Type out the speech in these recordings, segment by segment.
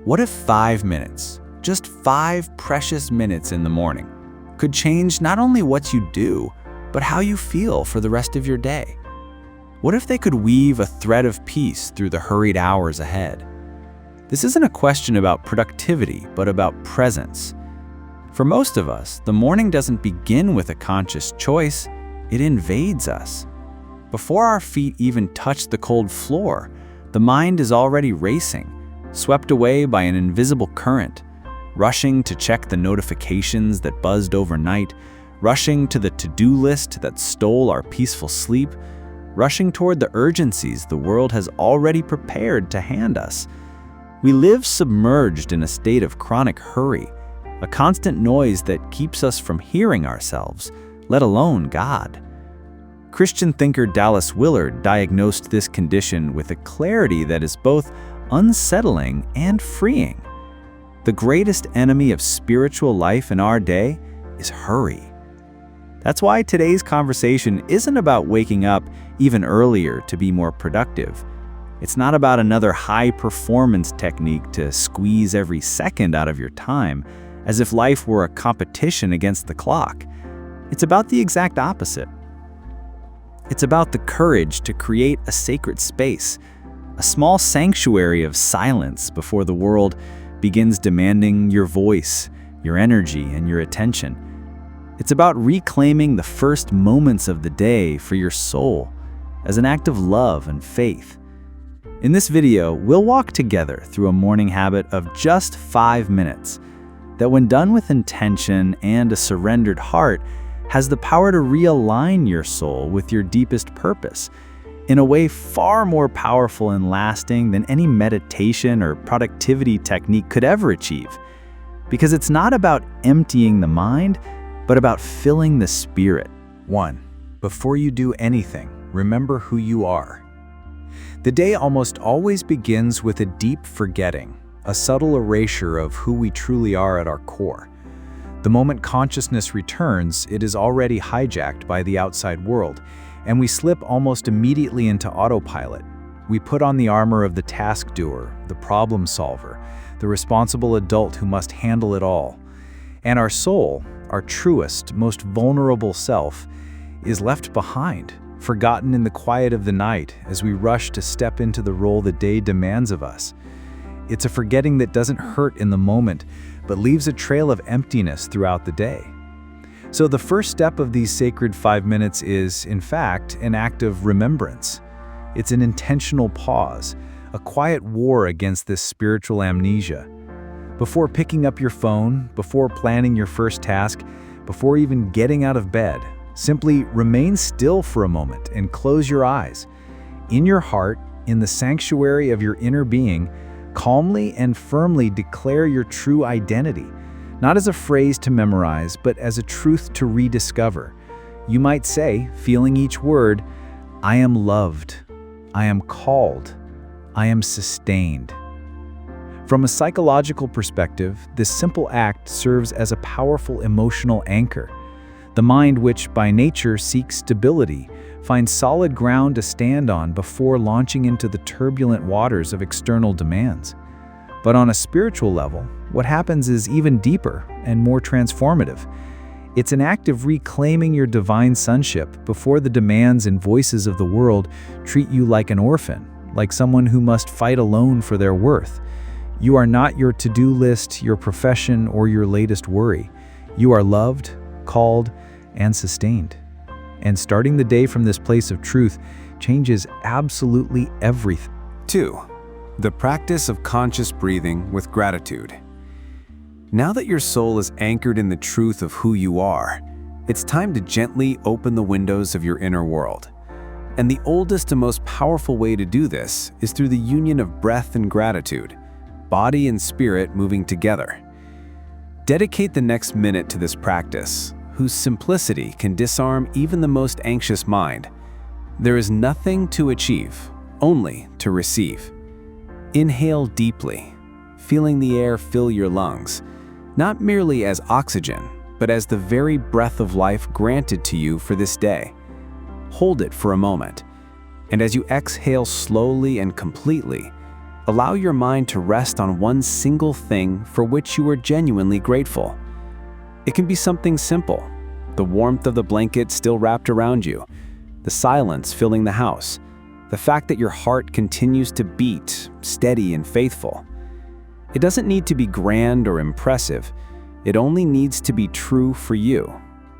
What if 5 minutes, just 5 precious minutes in the morning, could change not only what you do, but how you feel for the rest of your day? What if they could weave a thread of peace through the hurried hours ahead? This isn't a question about productivity, but about presence. For most of us, the morning doesn't begin with a conscious choice, it invades us. Before our feet even touch the cold floor, the mind is already racing, swept away by an invisible current, rushing to check the notifications that buzzed overnight, rushing to the to-do list that stole our peaceful sleep, rushing toward the urgencies the world has already prepared to hand us. We live submerged in a state of chronic hurry, a constant noise that keeps us from hearing ourselves, let alone God. Christian thinker Dallas Willard diagnosed this condition with a clarity that is both unsettling and freeing. The greatest enemy of spiritual life in our day is hurry. That's why today's conversation isn't about waking up even earlier to be more productive. It's not about another high-performance technique to squeeze every second out of your time, as if life were a competition against the clock. It's about the exact opposite. It's about the courage to create a sacred space, a small sanctuary of silence before the world begins demanding your voice, your energy, and your attention. It's about reclaiming the first moments of the day for your soul as an act of love and faith. In this video, we'll walk together through a morning habit of just 5 minutes that, when done with intention and a surrendered heart, has the power to realign your soul with your deepest purpose in a way far more powerful and lasting than any meditation or productivity technique could ever achieve. Because it's not about emptying the mind, but about filling the spirit. 1. Before you do anything, remember who you are. The day almost always begins with a deep forgetting, a subtle erasure of who we truly are at our core. The moment consciousness returns, it is already hijacked by the outside world, and we slip almost immediately into autopilot. We put on the armor of the task doer, the problem solver, the responsible adult who must handle it all. And our soul, our truest, most vulnerable self, is left behind, forgotten in the quiet of the night as we rush to step into the role the day demands of us. It's a forgetting that doesn't hurt in the moment, but leaves a trail of emptiness throughout the day. So the first step of these sacred 5 minutes is, in fact, an act of remembrance. It's an intentional pause, a quiet war against this spiritual amnesia. Before picking up your phone, before planning your first task, before even getting out of bed, simply remain still for a moment and close your eyes. In your heart, in the sanctuary of your inner being, calmly and firmly declare your true identity, not as a phrase to memorize, but as a truth to rediscover. You might say, feeling each word, I am loved, I am called, I am sustained. From a psychological perspective, this simple act serves as a powerful emotional anchor. The mind, which by nature seeks stability, finds solid ground to stand on before launching into the turbulent waters of external demands. But on a spiritual level, what happens is even deeper and more transformative. It's an act of reclaiming your divine sonship before the demands and voices of the world treat you like an orphan, like someone who must fight alone for their worth. You are not your to-do list, your profession, or your latest worry. You are loved, called, and sustained. And starting the day from this place of truth changes absolutely everything. 2. The practice of conscious breathing with gratitude. Now that your soul is anchored in the truth of who you are, it's time to gently open the windows of your inner world. And the oldest and most powerful way to do this is through the union of breath and gratitude, body and spirit moving together. Dedicate the next minute to this practice, whose simplicity can disarm even the most anxious mind. There is nothing to achieve, only to receive. Inhale deeply, feeling the air fill your lungs, not merely as oxygen, but as the very breath of life granted to you for this day. Hold it for a moment, and as you exhale slowly and completely, allow your mind to rest on one single thing for which you are genuinely grateful. It can be something simple: the warmth of the blanket still wrapped around you, the silence filling the house, the fact that your heart continues to beat, steady and faithful. It doesn't need to be grand or impressive. It only needs to be true for you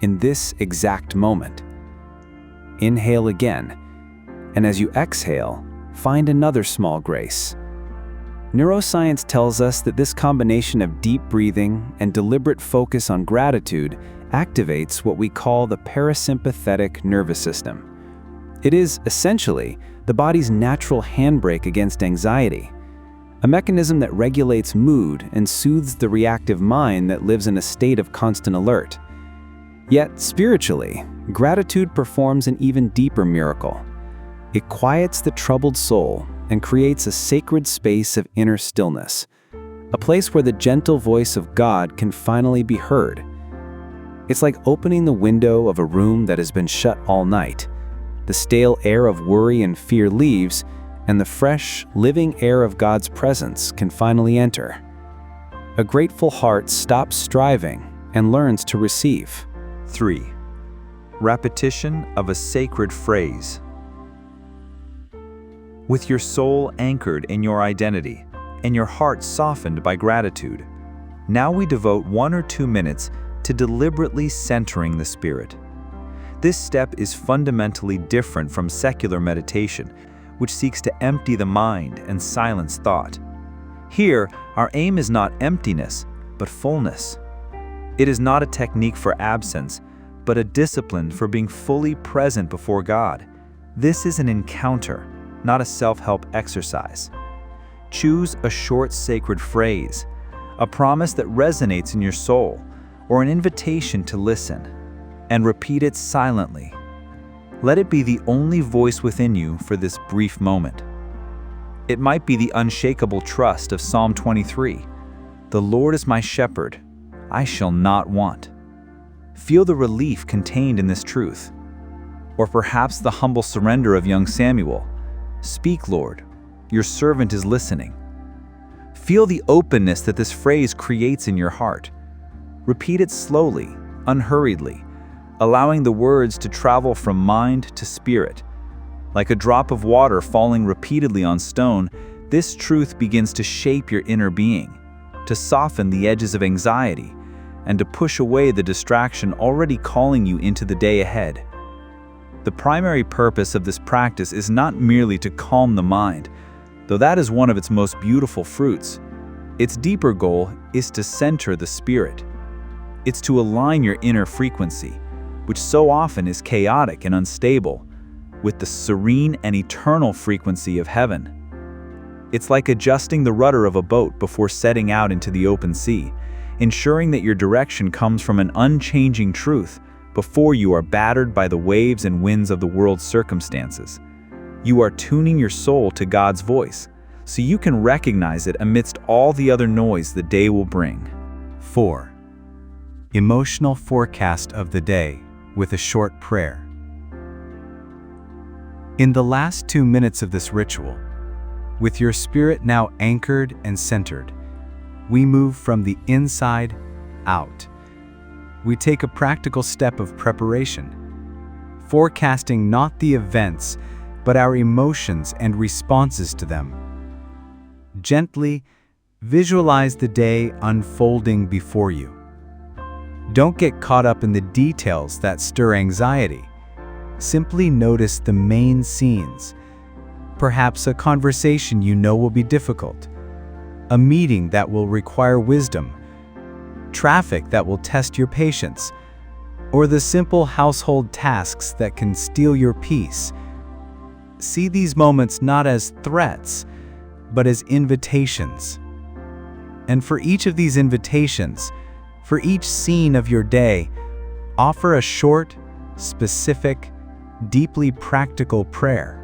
in this exact moment. Inhale again, and as you exhale, find another small grace. Neuroscience tells us that this combination of deep breathing and deliberate focus on gratitude activates what we call the parasympathetic nervous system. It is, essentially, the body's natural handbrake against anxiety, a mechanism that regulates mood and soothes the reactive mind that lives in a state of constant alert. Yet, spiritually, gratitude performs an even deeper miracle. It quiets the troubled soul and creates a sacred space of inner stillness, a place where the gentle voice of God can finally be heard. It's like opening the window of a room that has been shut all night. The stale air of worry and fear leaves, and the fresh, living air of God's presence can finally enter. A grateful heart stops striving and learns to receive. 3. Repetition of a sacred phrase. With your soul anchored in your identity and your heart softened by gratitude, now we devote 1 or 2 minutes to deliberately centering the spirit. This step is fundamentally different from secular meditation, which seeks to empty the mind and silence thought. Here, our aim is not emptiness, but fullness. It is not a technique for absence, but a discipline for being fully present before God. This is an encounter, not a self-help exercise. Choose a short sacred phrase, a promise that resonates in your soul, or an invitation to listen, and repeat it silently. Let it be the only voice within you for this brief moment. It might be the unshakable trust of Psalm 23. The Lord is my shepherd, I shall not want. Feel the relief contained in this truth. Or perhaps the humble surrender of young Samuel. Speak, Lord, your servant is listening. Feel the openness that this phrase creates in your heart. Repeat it slowly, unhurriedly, allowing the words to travel from mind to spirit. Like a drop of water falling repeatedly on stone, this truth begins to shape your inner being, to soften the edges of anxiety, and to push away the distraction already calling you into the day ahead. The primary purpose of this practice is not merely to calm the mind, though that is one of its most beautiful fruits. Its deeper goal is to center the spirit. It's to align your inner frequency, which so often is chaotic and unstable, with the serene and eternal frequency of heaven. It's like adjusting the rudder of a boat before setting out into the open sea, ensuring that your direction comes from an unchanging truth before you are battered by the waves and winds of the world's circumstances. You are tuning your soul to God's voice, so you can recognize it amidst all the other noise the day will bring. 4. Emotional forecast of the day with a short prayer. In the last 2 minutes of this ritual, with your spirit now anchored and centered, we move from the inside out. We take a practical step of preparation, forecasting not the events, but our emotions and responses to them. Gently visualize the day unfolding before you. Don't get caught up in the details that stir anxiety. Simply notice the main scenes. Perhaps a conversation you know will be difficult, a meeting that will require wisdom, traffic that will test your patience, or the simple household tasks that can steal your peace. See these moments not as threats, but as invitations. And for each of these invitations, for each scene of your day, offer a short, specific, deeply practical prayer.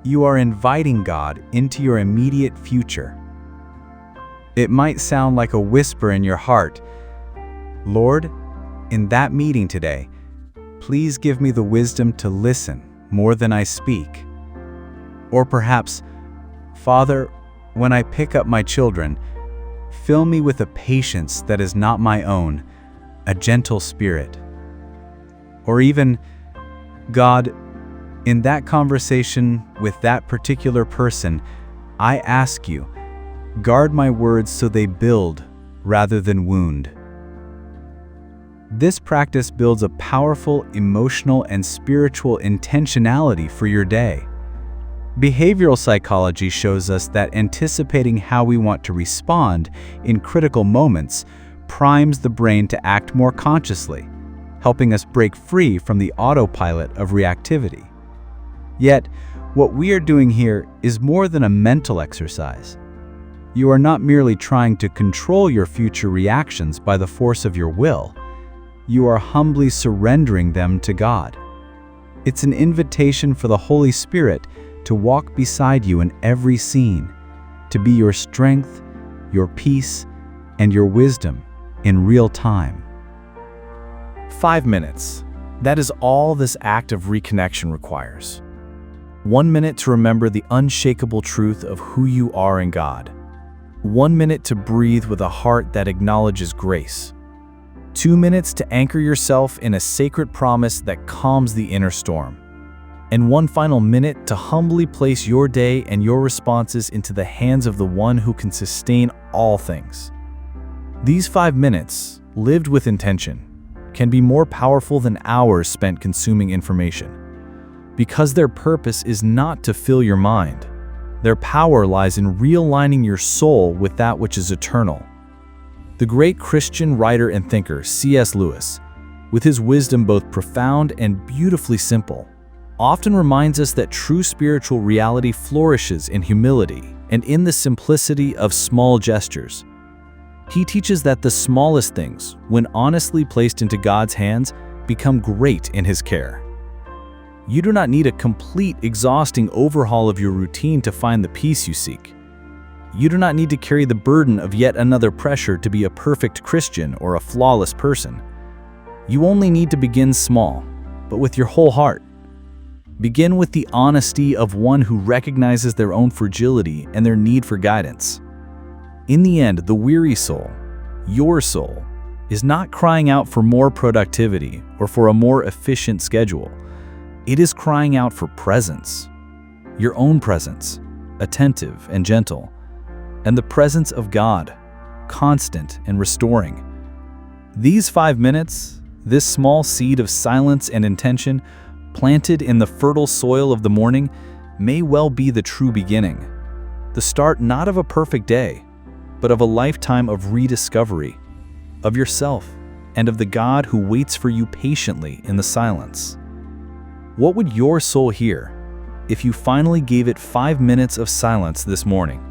You are inviting God into your immediate future. It might sound like a whisper in your heart. Lord, in that meeting today, please give me the wisdom to listen more than I speak. Or perhaps, Father, when I pick up my children, fill me with a patience that is not my own, a gentle spirit. Or even, God, in that conversation with that particular person, I ask you, guard my words so they build rather than wound. This practice builds a powerful emotional and spiritual intentionality for your day. Behavioral psychology shows us that anticipating how we want to respond in critical moments primes the brain to act more consciously, helping us break free from the autopilot of reactivity. Yet, what we are doing here is more than a mental exercise. You are not merely trying to control your future reactions by the force of your will. You are humbly surrendering them to God. It's an invitation for the Holy Spirit to walk beside you in every scene, to be your strength, your peace, and your wisdom in real time. 5 minutes. That is all this act of reconnection requires. 1 minute to remember the unshakable truth of who you are in God. 1 minute to breathe with a heart that acknowledges grace. 2 minutes to anchor yourself in a sacred promise that calms the inner storm. And 1 final minute to humbly place your day and your responses into the hands of the one who can sustain all things. These 5 minutes, lived with intention, can be more powerful than hours spent consuming information, because their purpose is not to fill your mind. Their power lies in realigning your soul with that which is eternal. The great Christian writer and thinker C.S. Lewis, with his wisdom both profound and beautifully simple, often reminds us that true spiritual reality flourishes in humility and in the simplicity of small gestures. He teaches that the smallest things, when honestly placed into God's hands, become great in His care. You do not need a complete, exhausting overhaul of your routine to find the peace you seek. You do not need to carry the burden of yet another pressure to be a perfect Christian or a flawless person. You only need to begin small, but with your whole heart. Begin with the honesty of one who recognizes their own fragility and their need for guidance. In the end, the weary soul, your soul, is not crying out for more productivity or for a more efficient schedule. It is crying out for presence, your own presence, attentive and gentle, and the presence of God, constant and restoring. These 5 minutes, this small seed of silence and intention, planted in the fertile soil of the morning, may well be the true beginning, the start not of a perfect day, but of a lifetime of rediscovery, of yourself, and of the God who waits for you patiently in the silence. What would your soul hear if you finally gave it 5 minutes of silence this morning?